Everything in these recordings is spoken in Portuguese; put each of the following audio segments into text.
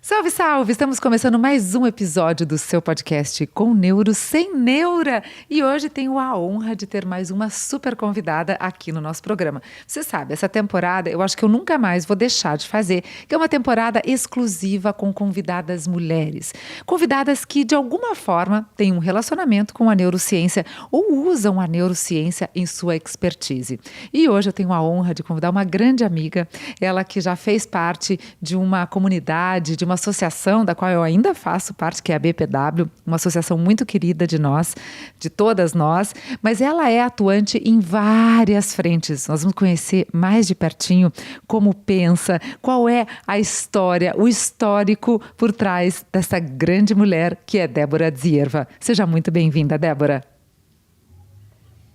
Salve, salve! Estamos começando mais um episódio do seu podcast Com Neuro Sem Neura. E hoje tenho a honra de ter mais uma super convidada aqui no nosso programa. Você sabe, essa temporada eu acho que eu nunca mais vou deixar de fazer, que é uma temporada exclusiva com convidadas mulheres. Convidadas que, de alguma forma, têm um relacionamento com a neurociência ou usam a neurociência em sua expertise. E hoje eu tenho a honra de convidar uma grande amiga, ela que já fez parte de uma comunidade, de uma associação da qual eu ainda faço parte, que é a BPW, uma associação muito querida de nós, de todas nós, mas ela é atuante em várias frentes. Nós vamos conhecer mais de pertinho como pensa, qual é a história, o histórico por trás dessa grande mulher que é Débora Dzierva. Seja muito bem-vinda, Débora.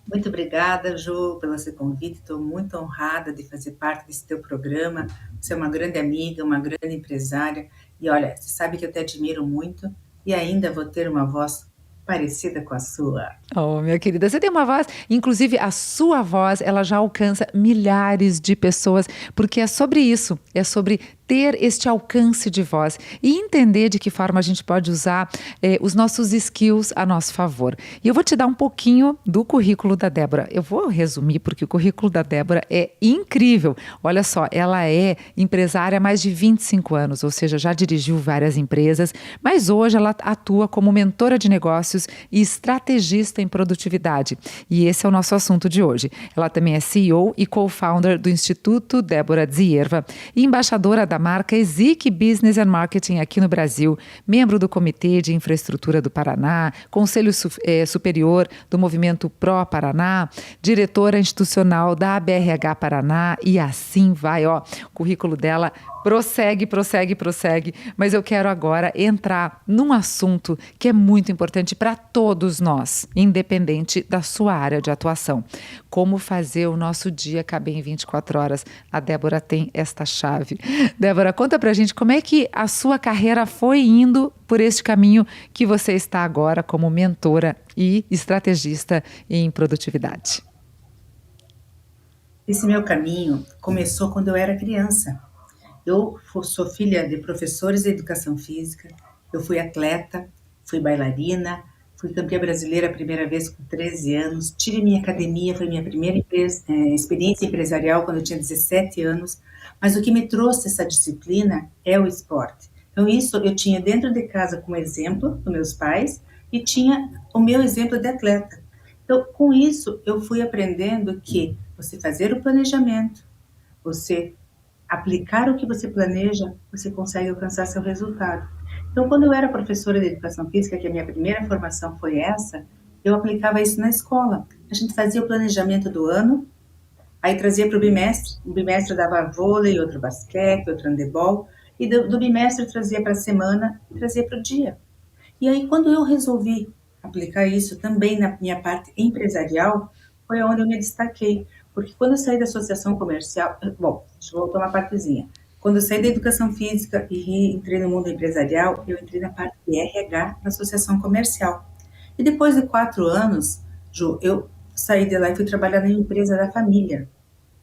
Muito obrigada, Ju, pelo seu convite. Estou muito honrada de fazer parte desse teu programa. Você é uma grande amiga, uma grande empresária. E olha, você sabe que eu te admiro muito e ainda vou ter uma voz parecida com a sua. Oh, minha querida, você tem uma voz, inclusive a sua voz, ela já alcança milhares de pessoas, porque é sobre isso, é sobre ter este alcance de voz e entender de que forma a gente pode usar os nossos skills a nosso favor. E eu vou te dar um pouquinho do currículo da Débora. Eu vou resumir, porque o currículo da Débora é incrível. Olha só, ela é empresária há mais de 25 anos, ou seja, já dirigiu várias empresas, mas hoje ela atua como mentora de negócios e estrategista em produtividade. E esse é o nosso assunto de hoje. Ela também é CEO e co-founder do Instituto Débora Dzierva e embaixadora da marca Ezic Business and Marketing aqui no Brasil, membro do Comitê de Infraestrutura do Paraná, Conselho Superior do Movimento Pró Paraná, diretora institucional da ABRH Paraná e assim vai, ó, o currículo dela prossegue, mas eu quero agora entrar num assunto que é muito importante para todos nós, independente da sua área de atuação. Como fazer o nosso dia caber em 24 horas? A Débora tem esta chave. Débora, conta pra gente como é que a sua carreira foi indo por este caminho que você está agora como mentora e estrategista em produtividade. Esse meu caminho começou quando eu era criança. Eu sou filha de professores de educação física, eu fui atleta, fui bailarina, fui campeã brasileira a primeira vez com 13 anos, tive minha academia, foi minha primeira experiência empresarial quando eu tinha 17 anos, mas o que me trouxe essa disciplina é o esporte. Então isso eu tinha dentro de casa como exemplo dos meus pais e tinha o meu exemplo de atleta. Então com isso eu fui aprendendo que você fazer o planejamento, você aplicar o que você planeja, você consegue alcançar seu resultado. Então, quando eu era professora de educação física, que a minha primeira formação foi essa, eu aplicava isso na escola. A gente fazia o planejamento do ano, aí trazia para o bimestre. Um bimestre dava vôlei, outro basquete, outro handebol, e do bimestre trazia para a semana, trazia para o dia. E aí, quando eu resolvi aplicar isso também na minha parte empresarial, foi onde eu me destaquei. Porque quando eu saí da associação comercial, bom, deixa eu voltar uma partezinha. Quando eu saí da educação física e entrei no mundo empresarial, eu entrei na parte de RH na associação comercial. E depois de 4 anos, Ju, eu saí de lá e fui trabalhar na empresa da família.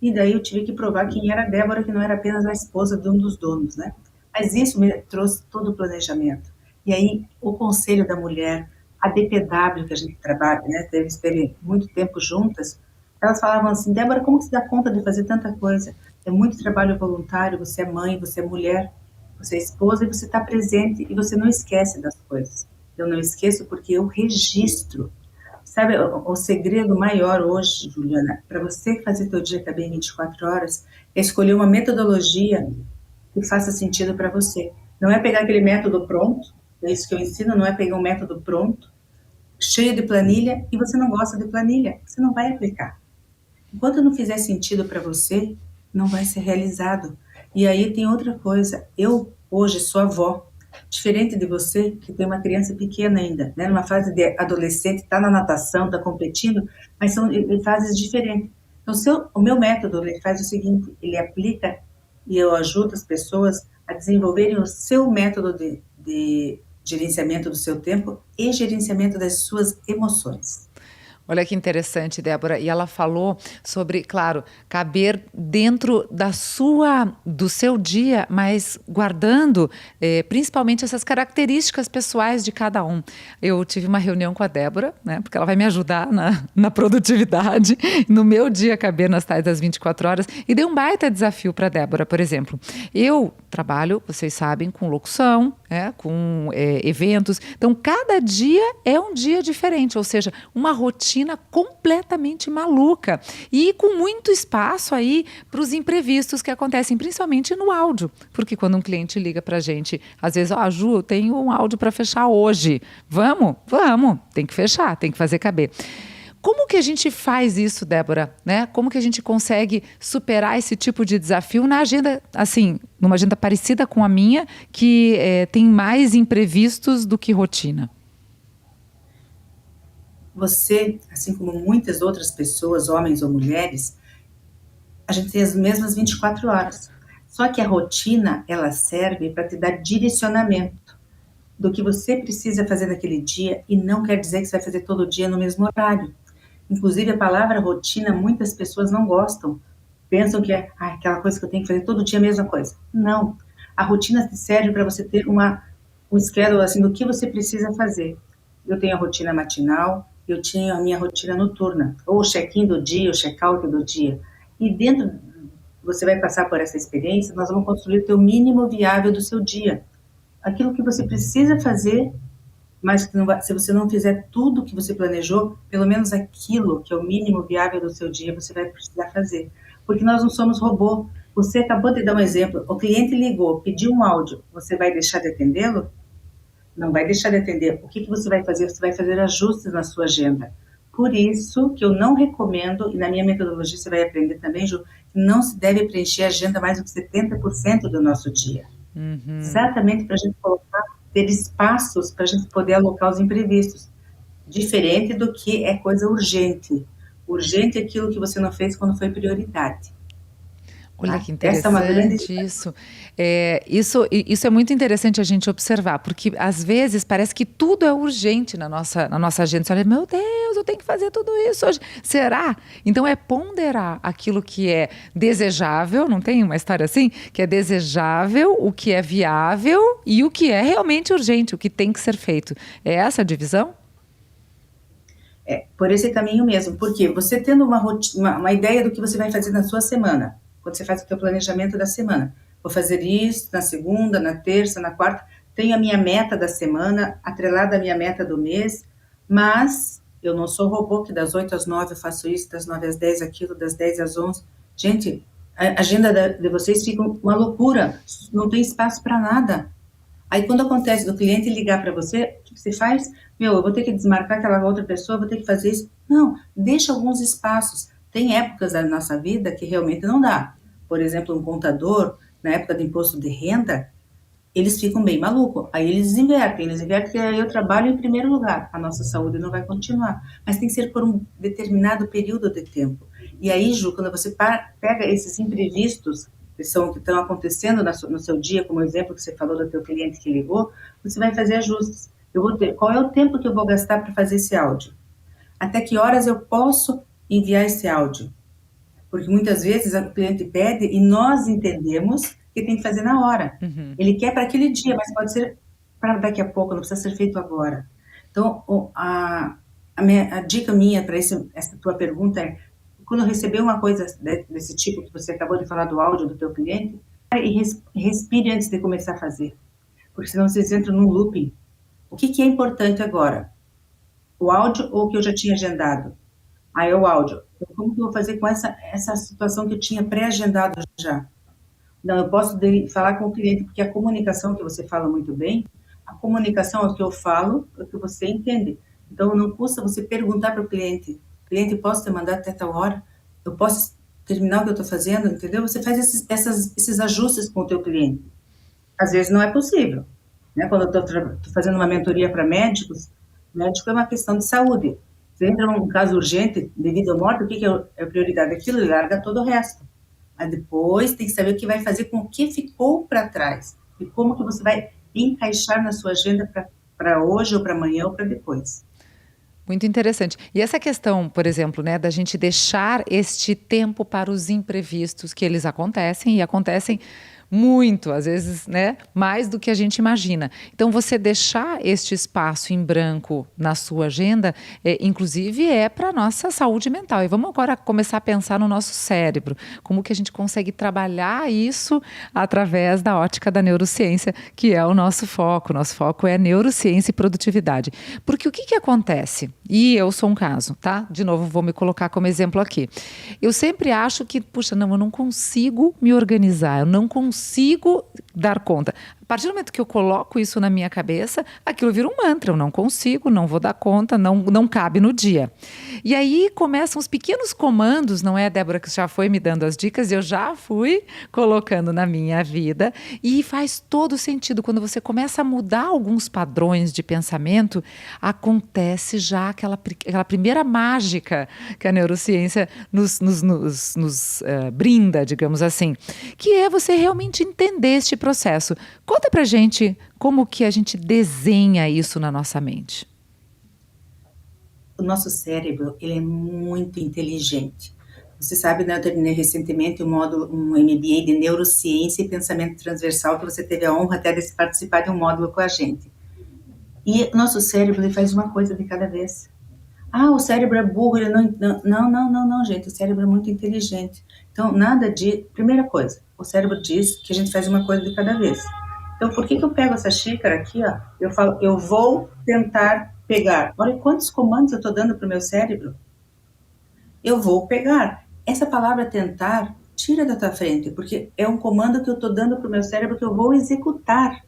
E daí eu tive que provar quem era a Débora, que não era apenas a esposa de um dos donos, né? Mas isso me trouxe todo o planejamento. E aí, o Conselho da Mulher, a DPW, que a gente trabalha, né? Esteve muito tempo juntas, elas falavam assim, Débora, como você dá conta de fazer tanta coisa? É muito trabalho voluntário, você é mãe, você é mulher, você é esposa e você está presente e você não esquece das coisas. Eu não esqueço porque eu registro. Sabe, o segredo maior hoje, Juliana, para você fazer teu dia caber em 24 horas, é escolher uma metodologia que faça sentido para você. Não é pegar aquele método pronto, é isso que eu ensino, não é pegar um método pronto, cheio de planilha, e você não gosta de planilha, você não vai aplicar. Enquanto não fizer sentido para você, não vai ser realizado. E aí tem outra coisa, eu hoje sou avó, diferente de você, que tem uma criança pequena ainda, né, numa fase de adolescente, está na natação, está competindo, mas são fases diferentes. Então, o meu método, ele faz o seguinte, ele aplica e eu ajudo as pessoas a desenvolverem o seu método de gerenciamento do seu tempo e gerenciamento das suas emoções. Olha que interessante, Débora. E ela falou sobre, claro, caber dentro do seu dia, mas guardando principalmente essas características pessoais de cada um. Eu tive uma reunião com a Débora, né? Porque ela vai me ajudar na produtividade, no meu dia caber nas tais das 24 horas. E dei um baita desafio para a Débora, por exemplo. Eu trabalho, vocês sabem, com locução, com eventos. Então, cada dia é um dia diferente, ou seja, uma rotina completamente maluca e com muito espaço aí para os imprevistos que acontecem, principalmente no áudio, porque quando um cliente liga para a gente, às vezes, Ju, eu tenho um áudio para fechar hoje, vamos, tem que fechar, tem que fazer caber. Como que a gente faz isso, Débora? Né? Como que a gente consegue superar esse tipo de desafio na agenda, assim, numa agenda parecida com a minha, que tem mais imprevistos do que rotina? Você, assim como muitas outras pessoas, homens ou mulheres, a gente tem as mesmas 24 horas. Só que a rotina, ela serve para te dar direcionamento do que você precisa fazer naquele dia e não quer dizer que você vai fazer todo dia no mesmo horário. Inclusive, a palavra rotina, muitas pessoas não gostam. Pensam que é aquela coisa que eu tenho que fazer todo dia a mesma coisa. Não. A rotina serve para você ter um schedule assim, do que você precisa fazer. Eu tenho a rotina matinal, eu tinha a minha rotina noturna, ou o check-in do dia, o check-out do dia. E dentro, você vai passar por essa experiência, nós vamos construir o teu mínimo viável do seu dia. Aquilo que você precisa fazer, mas que se você não fizer tudo que você planejou, pelo menos aquilo que é o mínimo viável do seu dia, você vai precisar fazer. Porque nós não somos robô. Você acabou de dar um exemplo, o cliente ligou, pediu um áudio, você vai deixar de atendê-lo? Não vai deixar de atender. O que você vai fazer? Você vai fazer ajustes na sua agenda. Por isso que eu não recomendo, e na minha metodologia você vai aprender também, Ju, que não se deve preencher a agenda mais do que 70% do nosso dia. Exatamente para a gente colocar, ter espaços para a gente poder alocar os imprevistos. Diferente do que é coisa urgente. Urgente é aquilo que você não fez quando foi prioridade. Olha Tá? que Essa é uma grande interessante isso. Isso é muito interessante a gente observar, porque às vezes parece que tudo é urgente na nossa agenda. Você olha, meu Deus, eu tenho que fazer tudo isso hoje. Será? Então é ponderar aquilo que é desejável, não tem uma história assim? Que é desejável, o que é viável e o que é realmente urgente, o que tem que ser feito. É essa a divisão? por esse caminho mesmo, porque você tendo uma ideia do que você vai fazer na sua semana, quando você faz o seu planejamento da semana, vou fazer isso na segunda, na terça, na quarta, tenho a minha meta da semana, atrelada à minha meta do mês, mas eu não sou robô que das 8 às 9 eu faço isso, das 9 às 10 aquilo, das 10 às 11. Gente, a agenda de vocês fica uma loucura, não tem espaço para nada. Aí quando acontece do cliente ligar para você, o que você faz? Eu vou ter que desmarcar aquela outra pessoa, vou ter que fazer isso. Não, deixa alguns espaços. Tem épocas da nossa vida que realmente não dá. Por exemplo, um contador, na época do imposto de renda, eles ficam bem malucos. Aí eles invertem que aí eu trabalho em primeiro lugar. A nossa saúde não vai continuar. Mas tem que ser por um determinado período de tempo. E aí, Ju, quando você pega esses imprevistos que estão acontecendo no seu dia, como o exemplo que você falou do teu cliente que ligou, você vai fazer ajustes. Qual é o tempo que eu vou gastar para fazer esse áudio? Até que horas eu posso enviar esse áudio? Porque muitas vezes o cliente pede e nós entendemos que tem que fazer na hora. Ele quer para aquele dia, mas pode ser para daqui a pouco, não precisa ser feito agora. Então, a dica minha para essa tua pergunta é, quando receber uma coisa desse tipo que você acabou de falar do áudio do teu cliente, e respire antes de começar a fazer. Porque senão vocês entram num looping. O que é importante agora? O áudio ou o que eu já tinha agendado? Aí é o áudio. Então, como que eu vou fazer com essa situação que eu tinha pré-agendado já? Não, eu posso falar com o cliente, porque a comunicação que você fala muito bem, a comunicação é o que eu falo, é o que você entende. Então, não custa você perguntar para o cliente, posso te mandar até tal hora? Eu posso terminar o que eu estou fazendo, entendeu? Você faz esses ajustes com o teu cliente. Às vezes não é possível. Né? Quando eu estou fazendo uma mentoria para médicos, médico é uma questão de saúde. Você entra num caso urgente, de vida ou morte, o que é a prioridade? Aquilo, e larga todo o resto. Mas depois tem que saber o que vai fazer com o que ficou para trás. E como que você vai encaixar na sua agenda para hoje, ou para amanhã, ou para depois. Muito interessante. E essa questão, por exemplo, né, da gente deixar este tempo para os imprevistos, que eles acontecem e acontecem muito, às vezes, né, mais do que a gente imagina. Então, você deixar este espaço em branco na sua agenda, inclusive, é para a nossa saúde mental. E vamos agora começar a pensar no nosso cérebro, como que a gente consegue trabalhar isso através da ótica da neurociência, que é o nosso foco. Nosso foco é neurociência e produtividade. Porque o que que acontece? E eu sou um caso, tá? De novo, vou me colocar como exemplo aqui. Eu sempre acho que, puxa, não, eu não consigo me organizar, eu não consigo dar conta. A partir do momento que eu coloco isso na minha cabeça, aquilo vira um mantra. Eu não consigo, não vou dar conta, não cabe no dia. E aí começam os pequenos comandos, não é, Débora, que já foi me dando as dicas, eu já fui colocando na minha vida. E faz todo sentido. Quando você começa a mudar alguns padrões de pensamento, acontece já aquela primeira mágica que a neurociência nos brinda, digamos assim, que é você realmente entender este processo. Conta pra gente como que a gente desenha isso na nossa mente. O nosso cérebro, ele é muito inteligente. Você sabe, né, eu terminei recentemente um MBA de Neurociência e Pensamento Transversal, que você teve a honra até de participar de um módulo com a gente. E o nosso cérebro, ele faz uma coisa de cada vez. Ah, o cérebro é burro, ele não, gente, o cérebro é muito inteligente. Então, nada de... Primeira coisa, o cérebro diz que a gente faz uma coisa de cada vez. Então, por que que eu pego essa xícara aqui, ó? Eu falo, eu vou tentar pegar. Olha quantos comandos eu estou dando para o meu cérebro. Eu vou pegar. Essa palavra tentar, tira da tua frente, porque é um comando que eu estou dando para o meu cérebro que eu vou executar.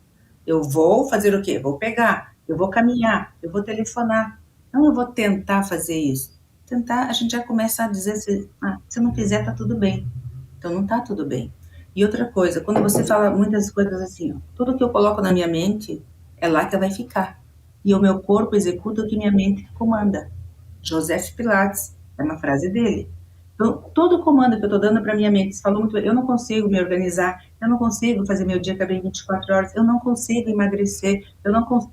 Eu vou fazer o quê? Vou pegar, eu vou caminhar, eu vou telefonar. Não, eu vou tentar fazer isso. Tentar, a gente já começa a dizer assim, se não fizer, tá tudo bem. Então não tá tudo bem. E outra coisa, quando você fala muitas coisas assim, ó, tudo que eu coloco na minha mente é lá que vai ficar. E o meu corpo executa o que minha mente comanda. Joseph Pilates, é uma frase dele. Então, todo comando que eu estou dando para minha mente, você falou muito bem, eu não consigo me organizar, eu não consigo fazer meu dia caber em 24 horas, eu não consigo emagrecer, eu não consigo.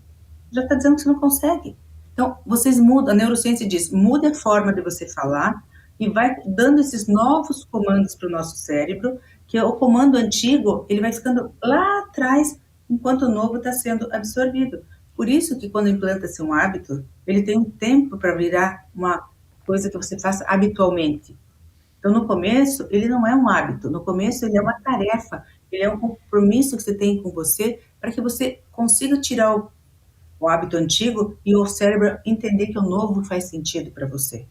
Já está dizendo que você não consegue. Então, vocês mudam, a neurociência diz, muda a forma de você falar e vai dando esses novos comandos para o nosso cérebro, que o comando antigo, ele vai ficando lá atrás, enquanto o novo está sendo absorvido. Por isso que quando implanta-se um hábito, ele tem um tempo para virar uma coisa que você faça habitualmente. Então, no começo, ele não é um hábito, no começo ele é uma tarefa, ele é um compromisso que você tem com você para que você consiga tirar o hábito antigo e o cérebro entender que o novo faz sentido para você.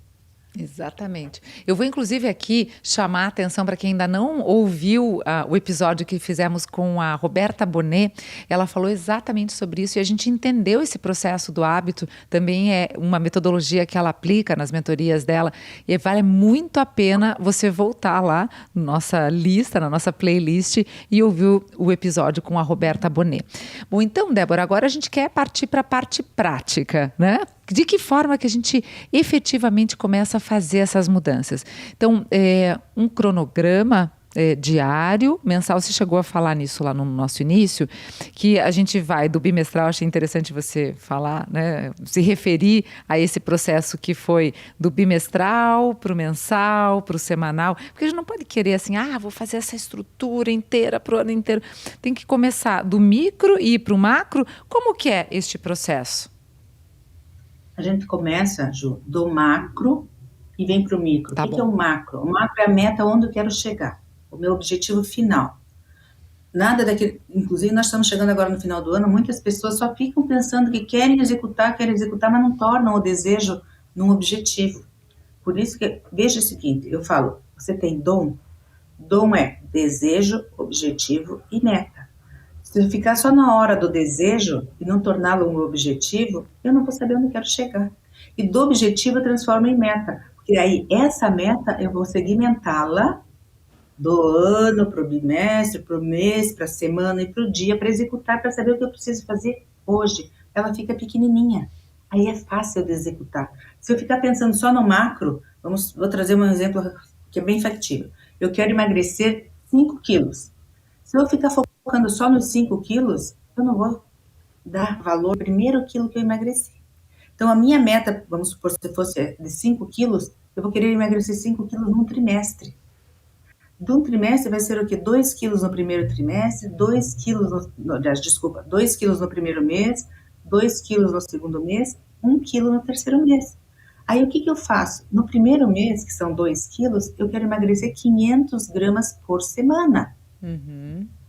Exatamente. Eu vou, inclusive, aqui chamar a atenção para quem ainda não ouviu o episódio que fizemos com a Roberta Bonet. Ela falou exatamente sobre isso e a gente entendeu esse processo do hábito. Também é uma metodologia que ela aplica nas mentorias dela e vale muito a pena você voltar lá na nossa lista, na nossa playlist e ouvir o episódio com a Roberta Bonet. Bom, então, Débora, agora a gente quer partir para a parte prática, né? De que forma que a gente efetivamente começa a fazer essas mudanças? Então, um cronograma diário, mensal, você chegou a falar nisso lá no nosso início, que a gente vai do bimestral, achei interessante você falar, né, se referir a esse processo que foi do bimestral para o mensal, para o semanal, porque a gente não pode querer assim, vou fazer essa estrutura inteira para o ano inteiro. Tem que começar do micro e ir para o macro. Como que é este processo? A gente começa, Ju, do macro e vem para o micro. Tá O que é bom. o macro? O macro é a meta onde eu quero chegar, o meu objetivo final. Nada daquele. Inclusive, nós estamos chegando agora no final do ano, muitas pessoas só ficam pensando que querem executar, mas não tornam o desejo num objetivo. Por isso que, veja o seguinte, eu falo, você tem dom? Dom é desejo, objetivo e meta. Se eu ficar só na hora do desejo e não torná-lo um objetivo, eu não vou saber onde eu quero chegar. E do objetivo eu transformo em meta. Porque aí, essa meta, eu vou segmentá-la do ano para o bimestre, para o mês, para a semana e para o dia, para executar, para saber o que eu preciso fazer hoje. Ela fica pequenininha. Aí é fácil de executar. Se eu ficar pensando só no macro, vou trazer um exemplo que é bem factível. Eu quero emagrecer 5 quilos. Se eu ficar focando só nos 5 quilos, eu não vou dar valor ao primeiro quilo que eu emagreci. Então, a minha meta, vamos supor, se fosse de 5 quilos, eu vou querer emagrecer 5 quilos num trimestre. De um trimestre vai ser o quê? 2 quilos no primeiro trimestre, 2 quilos, desculpa, 2 quilos no primeiro mês, 2 quilos no segundo mês, 1 quilo no terceiro mês. Aí o que eu faço? No primeiro mês, que são 2 quilos, eu quero emagrecer 500 gramas por semana.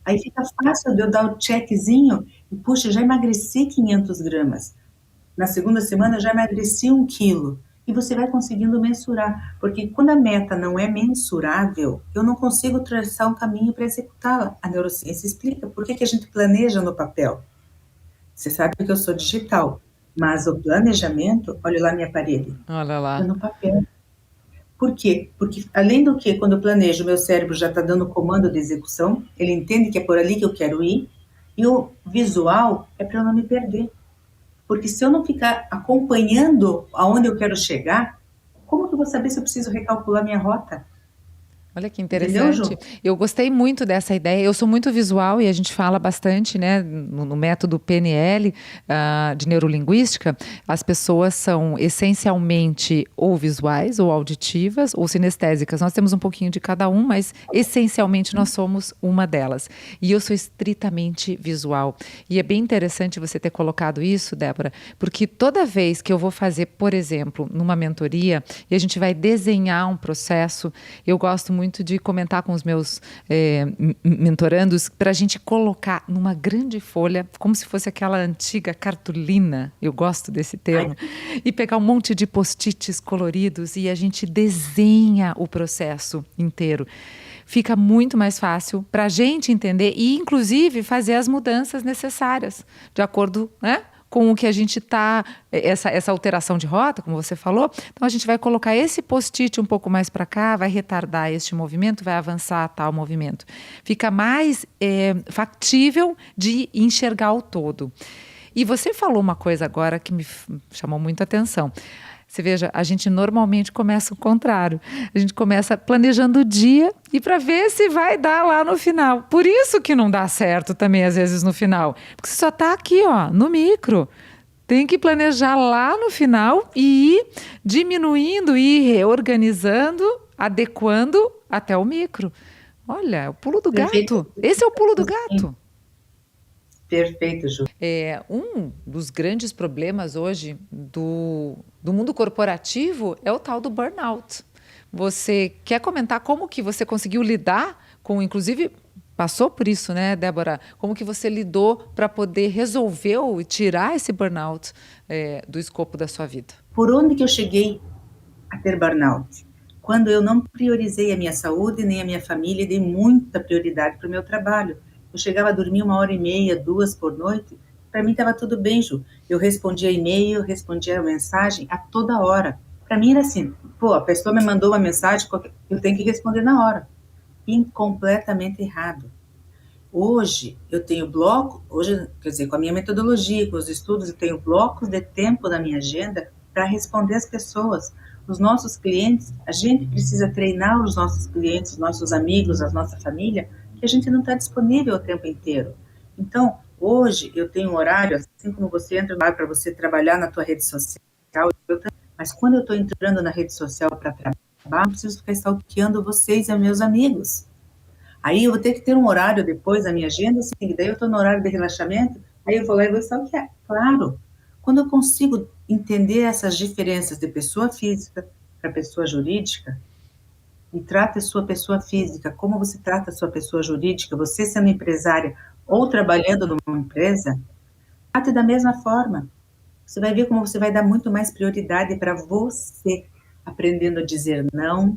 Aí fica fácil de eu dar o checkzinho e, puxa, já emagreci 500 gramas. Na segunda semana eu já emagreci 1 quilo. E você vai conseguindo mensurar. Porque quando a meta não é mensurável, eu não consigo traçar um caminho para executá-la. A neurociência explica por que a gente planeja no papel. Você sabe que eu sou digital, mas o planejamento, olha lá minha parede, Olha lá. é no papel. Por quê? Porque, além do que, quando eu planejo, meu cérebro já está dando comando de execução, ele entende que é por ali que eu quero ir, e o visual é para eu não me perder. Porque se eu não ficar acompanhando aonde eu quero chegar, como que eu vou saber se eu preciso recalcular minha rota? Olha que Entendeu, interessante. Ju? Eu gostei muito dessa ideia. Eu sou muito visual e a gente fala bastante, né, no método PNL, de neurolinguística. As pessoas são essencialmente ou visuais, ou auditivas, ou sinestésicas. Nós temos um pouquinho de cada um, mas essencialmente nós somos uma delas. E eu sou estritamente visual. E é bem interessante você ter colocado isso, Débora, porque toda vez que eu vou fazer, por exemplo, numa mentoria, e a gente vai desenhar um processo, eu gosto muito de comentar com os meus mentorandos para a gente colocar numa grande folha, como se fosse aquela antiga cartolina, eu gosto desse termo, e pegar um monte de post-its coloridos e a gente desenha o processo inteiro. Fica muito mais fácil para a gente entender e, inclusive, fazer as mudanças necessárias, de acordo, né, com o que a gente está, essa alteração de rota, como você falou. Então, a gente vai colocar esse post-it um pouco mais para cá, vai retardar este movimento, vai avançar tal movimento. Fica mais factível de enxergar o todo. E você falou uma coisa agora que me chamou muito a atenção. Você veja, a gente normalmente começa o contrário. A gente começa planejando o dia e para ver se vai dar lá no final. Por isso que não dá certo também, às vezes, no final. Porque você só está aqui, ó, no micro. Tem que planejar lá no final e ir diminuindo, ir reorganizando, adequando até o micro. Olha, é o pulo do gato. Esse é o pulo do gato. Perfeito, Ju. Um dos grandes problemas hoje do mundo corporativo é o tal do burnout. Você quer comentar como que você conseguiu lidar com, inclusive, passou por isso, né, Débora? Como que você lidou para poder resolver ou tirar esse burnout do escopo da sua vida? Por onde que eu cheguei a ter burnout? Quando eu não priorizei a minha saúde nem a minha família e dei muita prioridade para o meu trabalho. Eu chegava a dormir 1h30, 2 por noite. Para mim estava tudo bem, Ju. Eu respondia e-mail, respondia mensagem a toda hora. Para mim era assim, pô, a pessoa me mandou uma mensagem, eu tenho que responder na hora. Completamente errado. Hoje eu tenho bloco, quer dizer, com a minha metodologia, com os estudos, eu tenho blocos de tempo na minha agenda para responder as pessoas. Os nossos clientes, a gente precisa treinar os nossos clientes, os nossos amigos, a nossa família, que a gente não está disponível o tempo inteiro. Então, hoje eu tenho um horário, assim como você entra lá para você trabalhar na tua rede social, mas quando eu estou entrando na rede social para trabalhar, eu preciso ficar stalkeando vocês e meus amigos. Aí eu vou ter que ter um horário depois na minha agenda, assim, daí eu estou no horário de relaxamento, aí eu vou lá e vou stalkear. Claro, quando eu consigo entender essas diferenças de pessoa física para pessoa jurídica, e trata a sua pessoa física como você trata a sua pessoa jurídica, você sendo empresária ou trabalhando numa empresa, trate da mesma forma. Você vai ver como você vai dar muito mais prioridade para você, aprendendo a dizer não.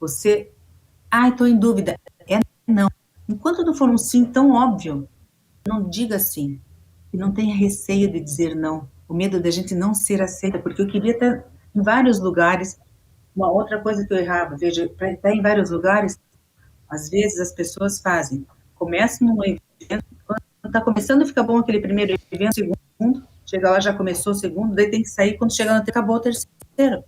Você, estou em dúvida. Não. Enquanto não for um sim tão óbvio, não diga sim. E não tenha receio de dizer não. O medo da gente não ser aceita, porque eu queria estar em vários lugares. Uma outra coisa que eu errava, veja, para estar em vários lugares, às vezes as pessoas fazem, começam um evento, quando está começando a ficar bom aquele primeiro evento, segundo, chega lá, já começou o segundo, daí tem que sair, quando chega no acabou o terceiro.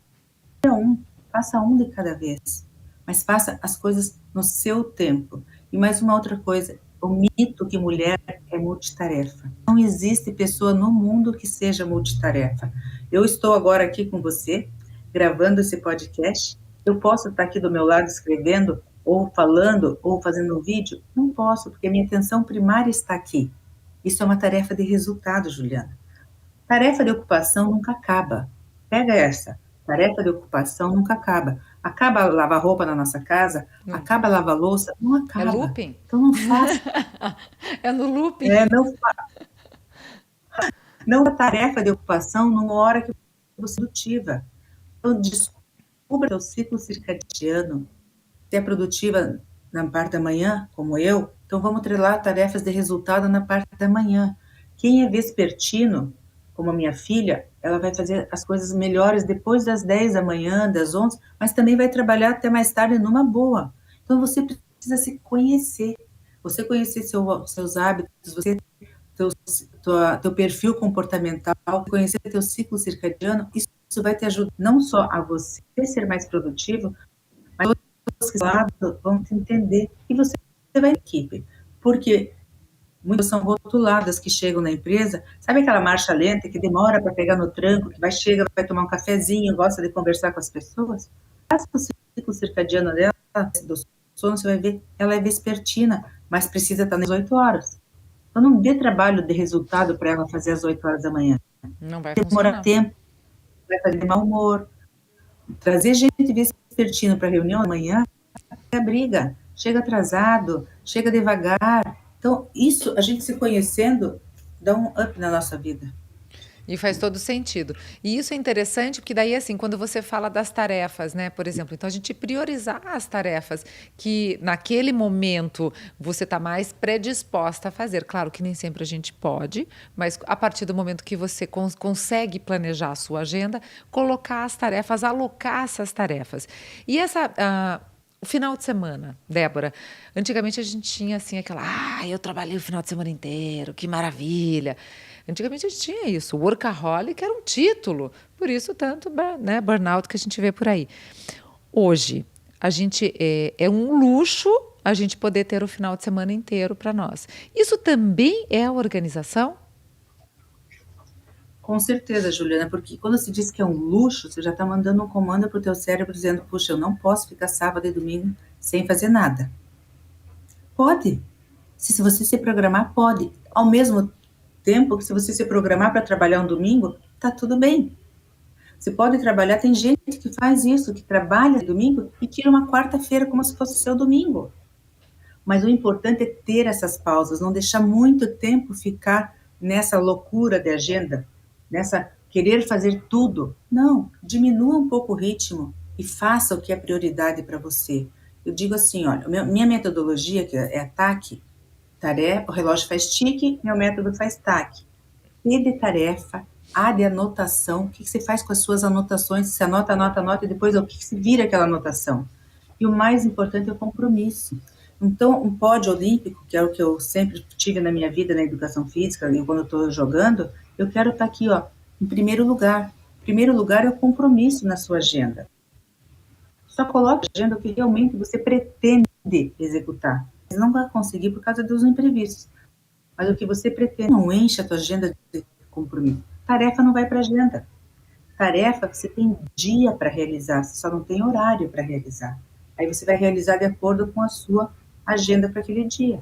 Faça um de cada vez, mas faça as coisas no seu tempo. E mais uma outra coisa, o mito que mulher é multitarefa. Não existe pessoa no mundo que seja multitarefa. Eu estou agora aqui com você, gravando esse podcast. Eu posso estar aqui do meu lado escrevendo, ou falando, ou fazendo um vídeo? Não posso, porque a minha atenção primária está aqui. Isso é uma tarefa de resultado, Juliana. Tarefa de ocupação nunca acaba. Pega essa. Tarefa de ocupação nunca acaba. Acaba lavar roupa na nossa casa, Não. acaba lavar louça, não É acaba. looping? Então não faça, É no looping. não, não a tarefa de ocupação numa hora que você é produtiva. Então descubra seu ciclo circadiano. Se é produtiva na parte da manhã, como eu, então vamos treinar tarefas de resultado na parte da manhã. Quem é vespertino, como a minha filha, ela vai fazer as coisas melhores depois das 10 da manhã, das 11, mas também vai trabalhar até mais tarde numa boa. Então você precisa se conhecer, você conhecer seus hábitos, você teu, teu perfil comportamental, conhecer teu ciclo circadiano, isso vai te ajudar não só a você ser mais produtivo, mas todos que lado vão te entender e você vai na equipe. Porque muitas são rotuladas que chegam na empresa, sabe aquela marcha lenta que demora para pegar no tranco, que vai chegar, vai tomar um cafezinho, gosta de conversar com as pessoas? Faça o ciclo circadiano dela, do sono, você vai ver, ela é vespertina, mas precisa estar nas 8 horas. Então não dê trabalho de resultado para ela fazer às 8 horas da manhã. Não vai Demora funcionar. tempo, vai fazer mau humor. Trazer gente vespertina para reunião amanhã é briga, chega atrasado, chega devagar. Então, isso, a gente se conhecendo, dá um up na nossa vida. E faz todo sentido. E isso é interessante porque daí, assim, quando você fala das tarefas, né? Por exemplo, então a gente priorizar as tarefas que naquele momento você está mais predisposta a fazer. Claro que nem sempre a gente pode, mas a partir do momento que você consegue planejar a sua agenda, colocar as tarefas, alocar essas tarefas. E o final de semana, Débora, antigamente a gente tinha assim aquela, eu trabalhei o final de semana inteiro, que maravilha. Antigamente a gente tinha isso, o workaholic era um título, por isso tanto, né, burnout que a gente vê por aí. Hoje, a gente é um luxo a gente poder ter o final de semana inteiro para nós. Isso também é a organização? Com certeza, Juliana, porque quando se diz que é um luxo, você já está mandando um comando para o teu cérebro dizendo, puxa, eu não posso ficar sábado e domingo sem fazer nada. Pode. Se você se programar, pode. Ao mesmo tempo que se você se programar para trabalhar um domingo, tá tudo bem. Você pode trabalhar, tem gente que faz isso, que trabalha domingo e tira uma quarta-feira como se fosse seu domingo. Mas o importante é ter essas pausas, não deixar muito tempo ficar nessa loucura de agenda, nessa querer fazer tudo. Não, diminua um pouco o ritmo e faça o que é prioridade para você. Eu digo assim, olha, minha metodologia, que é ataque, tarefa, o relógio faz tique, meu método faz taque. T de tarefa, A de anotação, o que você faz com as suas anotações, você anota, anota, anota, e depois o que se vira aquela anotação. E o mais importante é o compromisso. Então, um pódio olímpico, que é o que eu sempre tive na minha vida, na educação física, e quando eu estou jogando, eu quero estar aqui, ó, em primeiro lugar. Primeiro lugar é o compromisso na sua agenda. Só coloque na agenda o que realmente você pretende executar. Você não vai conseguir por causa dos imprevistos. Mas o que você pretende não enche a tua agenda de compromisso. Tarefa não vai para agenda. Tarefa você tem dia para realizar, você só não tem horário para realizar. Aí você vai realizar de acordo com a sua agenda para aquele dia.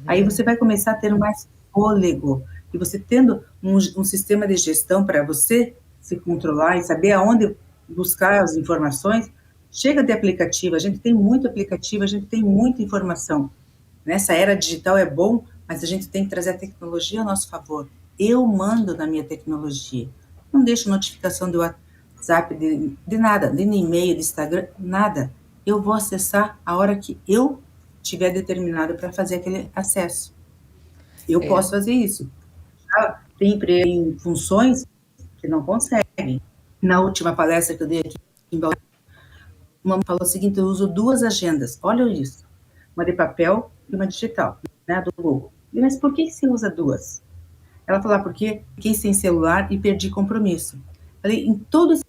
Aí você vai começar a ter mais fôlego. E você tendo um sistema de gestão para você se controlar e saber aonde buscar as informações, chega de aplicativo. A gente tem muito aplicativo, a gente tem muita informação. Nessa era digital é bom, mas a gente tem que trazer a tecnologia ao nosso favor. Eu mando na minha tecnologia. Não deixo notificação do WhatsApp, de nada, de e-mail, de Instagram, nada. Eu vou acessar a hora que eu tiver determinado para fazer aquele acesso. Eu posso fazer isso. Já tem funções que não conseguem. Na última palestra que eu dei aqui em Baltimore, uma falou o seguinte, eu uso 2 agendas. Olha isso. Uma de papel e uma digital, né, do Google. Mas por que você usa 2? Ela falou, porque fiquei sem celular e perdi compromisso. Falei, em todo esse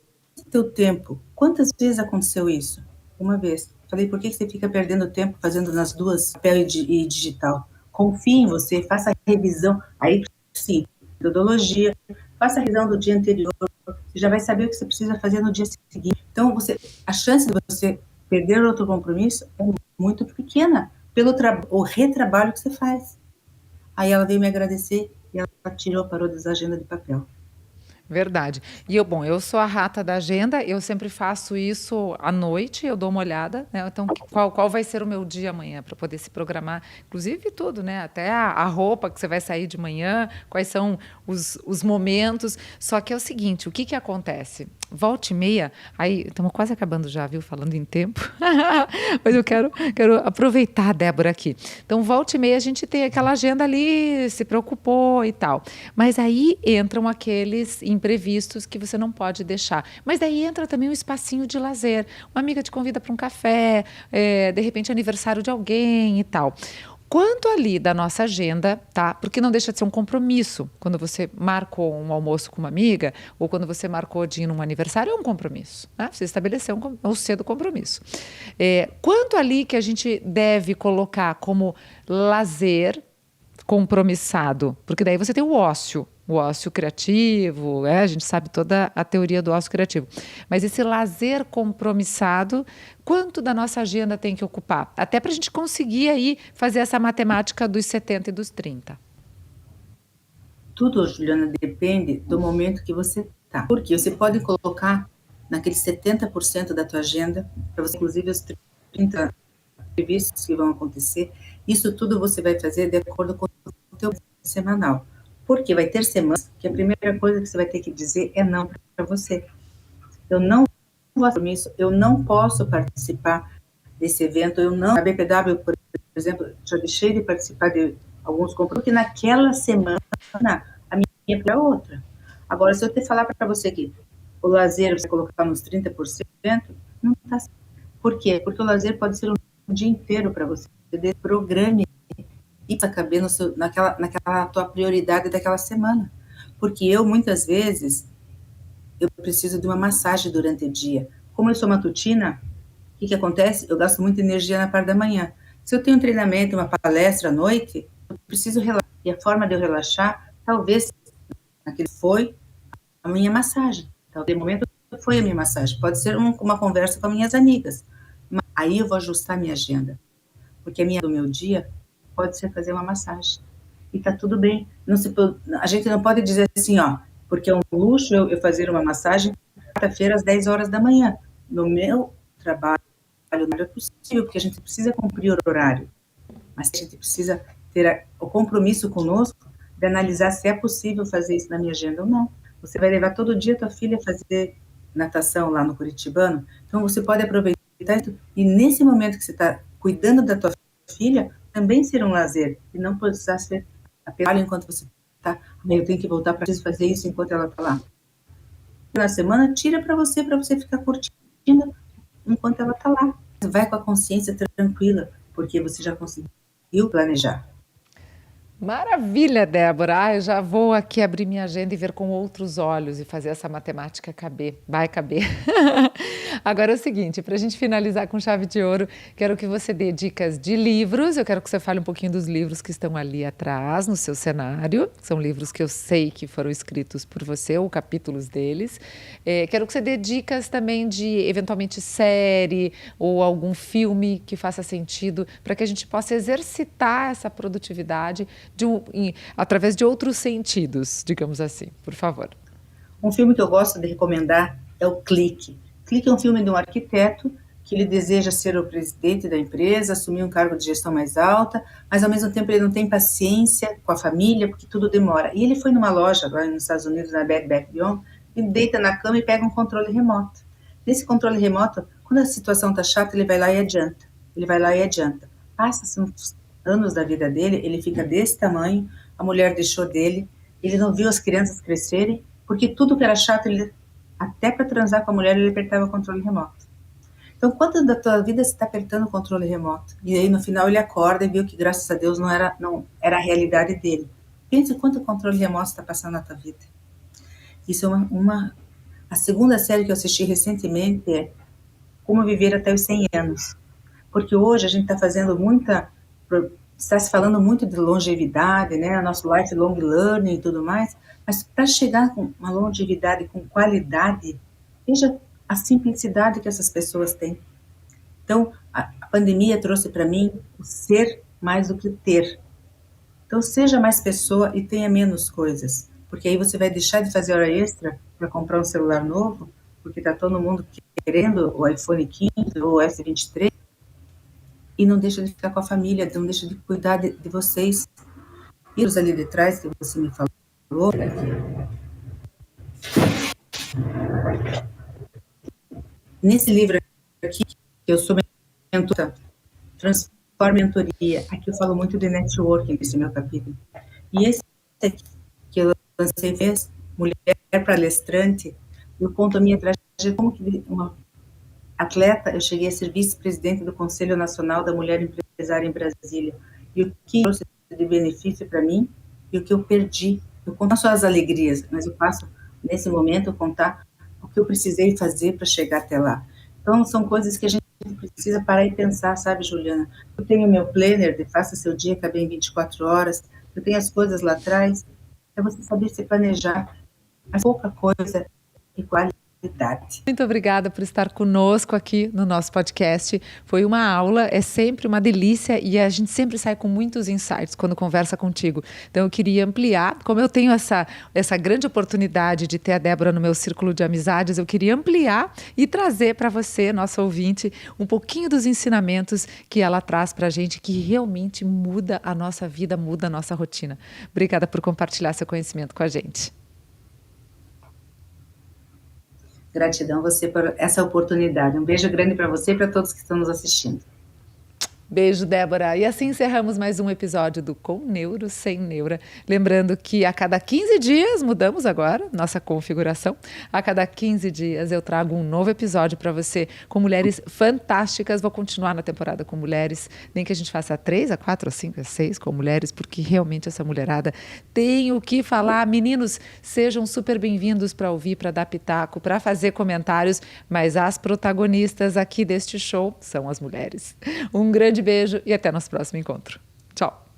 teu tempo, quantas vezes aconteceu isso? Uma vez. Falei, por que você fica perdendo tempo fazendo nas 2, papel e digital? Confie em você, faça a revisão. Aí, sim, metodologia, faça a revisão do dia anterior, você já vai saber o que você precisa fazer no dia seguinte. Então, a chance de você perder outro compromisso é muito pequena pelo o retrabalho que você faz. Aí ela veio me agradecer e ela parou de usar agenda de papel. Verdade. E eu sou a rata da agenda, eu sempre faço isso à noite, eu dou uma olhada, né? Então, qual vai ser o meu dia amanhã, para poder se programar, inclusive tudo, né? Até a roupa que você vai sair de manhã, quais são os momentos. Só que é o seguinte, o que que acontece? Volta e meia, aí estamos quase acabando já, viu? Falando em tempo. Mas eu quero aproveitar a Débora aqui. Então, volta e meia, a gente tem aquela agenda ali, se preocupou e tal. Mas aí entram aqueles imprevistos que você não pode deixar. Mas daí entra também um espacinho de lazer. Uma amiga te convida para um café, de repente aniversário de alguém e tal. Quanto ali da nossa agenda, tá? Porque não deixa de ser um compromisso. Quando você marcou um almoço com uma amiga, ou quando você marcou de ir num aniversário, é um compromisso. Né? Você estabeleceu um cedo compromisso. Quanto ali que a gente deve colocar como lazer compromissado? Porque daí você tem o ócio criativo, a gente sabe toda a teoria do ócio criativo. Mas esse lazer compromissado, quanto da nossa agenda tem que ocupar? Até para a gente conseguir aí fazer essa matemática dos 70 e dos 30. Tudo, Juliana, depende do momento que você está. Porque você pode colocar naqueles 70% da tua agenda, para você, inclusive, os 30 previstos que vão acontecer. Isso tudo você vai fazer de acordo com o teu semanal. Porque vai ter semanas que a primeira coisa que você vai ter que dizer é não para você. Eu não vou compromisso, eu não posso participar desse evento, eu não. A BPW, por exemplo, já deixei de participar de alguns compromissos, porque naquela semana a minha é outra. Agora, se eu te falar para você que o lazer você colocar nos 30%, não está certo. Por quê? Porque o lazer pode ser um dia inteiro para você. Programe e para caber naquela tua prioridade daquela semana. Porque eu, muitas vezes, eu preciso de uma massagem durante o dia. Como eu sou matutina, o que acontece? Eu gasto muita energia na parte da manhã. Se eu tenho um treinamento, uma palestra à noite, eu preciso relaxar. E a forma de eu relaxar, talvez, naquele foi a minha massagem. Talvez no momento foi a minha massagem. Pode ser uma conversa com as minhas amigas. Mas aí eu vou ajustar a minha agenda. Porque do meu dia pode ser fazer uma massagem. E tá tudo bem. A gente não pode dizer assim, porque é um luxo eu fazer uma massagem quarta-feira às 10 horas da manhã. No meu trabalho não é possível, porque a gente precisa cumprir o horário. Mas a gente precisa ter o compromisso conosco de analisar se é possível fazer isso na minha agenda ou não. Você vai levar todo dia a tua filha a fazer natação lá no Curitibano, então você pode aproveitar e nesse momento que você está cuidando da tua filha, também ser um lazer, e não precisar ser apenas enquanto você está, eu tenho que voltar para fazer isso enquanto ela está lá. Na semana, tira para você ficar curtindo enquanto ela está lá. Vai com a consciência tranquila, porque você já conseguiu planejar. Maravilha, Débora. Eu já vou aqui abrir minha agenda e ver com outros olhos e fazer essa matemática caber. Vai caber. Agora é o seguinte, para a gente finalizar com chave de ouro, quero que você dê dicas de livros. Eu quero que você fale um pouquinho dos livros que estão ali atrás, no seu cenário. São livros que eu sei que foram escritos por você, ou capítulos deles. Quero que você dê dicas também de, eventualmente, série ou algum filme que faça sentido para que a gente possa exercitar essa produtividade através de outros sentidos, digamos assim, por favor. Um filme que eu gosto de recomendar é o Clique. Clique é um filme de um arquiteto que ele deseja ser o presidente da empresa, assumir um cargo de gestão mais alta, mas ao mesmo tempo ele não tem paciência com a família, porque tudo demora. E ele foi numa loja lá nos Estados Unidos, na Bed Bath Beyond, e deita na cama e pega um controle remoto. Nesse controle remoto, quando a situação está chata, ele vai lá e adianta. Ele vai lá e adianta. Passa-se uns anos da vida dele, ele fica desse tamanho, a mulher deixou dele, ele não viu as crianças crescerem, porque tudo que era chato, até para transar com a mulher, ele apertava o controle remoto. Então, quanto da tua vida você está apertando o controle remoto? E aí, no final, ele acorda e viu que, graças a Deus, não era a realidade dele. Pense quanto controle remoto está passando na tua vida. Isso é A segunda série que eu assisti recentemente é Como Viver até os 100 anos. Porque hoje a gente está fazendo muita está se falando muito de longevidade, né? Nosso lifelong learning e tudo mais, mas para chegar com uma longevidade com qualidade, veja a simplicidade que essas pessoas têm. Então, a pandemia trouxe para mim o ser mais do que o ter. Então, seja mais pessoa e tenha menos coisas, porque aí você vai deixar de fazer hora extra para comprar um celular novo, porque está todo mundo querendo o iPhone 15 ou o S23, e não deixa de ficar com a família, não deixa de cuidar de vocês. E os ali de trás, que você me falou, nesse livro aqui, que eu sou mentora, Transforme Mentoria, aqui eu falo muito de networking nesse meu capítulo. E esse aqui, que eu lancei vez, Mulher Palestrante, eu conto a minha trajetória como que uma atleta, eu cheguei a ser vice-presidente do Conselho Nacional da Mulher Empresária em Brasília. E o que trouxe de benefício para mim e o que eu perdi. Eu conto não só as alegrias, mas eu passo, nesse momento, eu contar o que eu precisei fazer para chegar até lá. Então, são coisas que a gente precisa parar e pensar, sabe, Juliana? Eu tenho o meu planner de faça seu dia caber em 24 horas, eu tenho as coisas lá atrás, é você saber se planejar. Mas pouca coisa e qualidade. Muito obrigada por estar conosco aqui no nosso podcast. Foi uma aula, é sempre uma delícia e a gente sempre sai com muitos insights quando conversa contigo. Então eu queria ampliar, como eu tenho essa grande oportunidade de ter a Débora no meu círculo de amizades, eu queria ampliar e trazer para você, nosso ouvinte, um pouquinho dos ensinamentos que ela traz para a gente, que realmente muda a nossa vida, muda a nossa rotina. Obrigada por compartilhar seu conhecimento com a gente. Gratidão a você por essa oportunidade. Um beijo grande para você e para todos que estão nos assistindo. Beijo, Débora. E assim encerramos mais um episódio do Com Neuro, Sem Neura. Lembrando que a cada 15 dias, mudamos agora nossa configuração, a cada 15 dias eu trago um novo episódio para você com mulheres fantásticas. Vou continuar na temporada com mulheres, nem que a gente faça 3, a 4, a 5, a 6 com mulheres, porque realmente essa mulherada tem o que falar. Meninos, sejam super bem-vindos para ouvir, para dar pitaco, para fazer comentários, mas as protagonistas aqui deste show são as mulheres. Um grande beijo e até nosso próximo encontro. Tchau!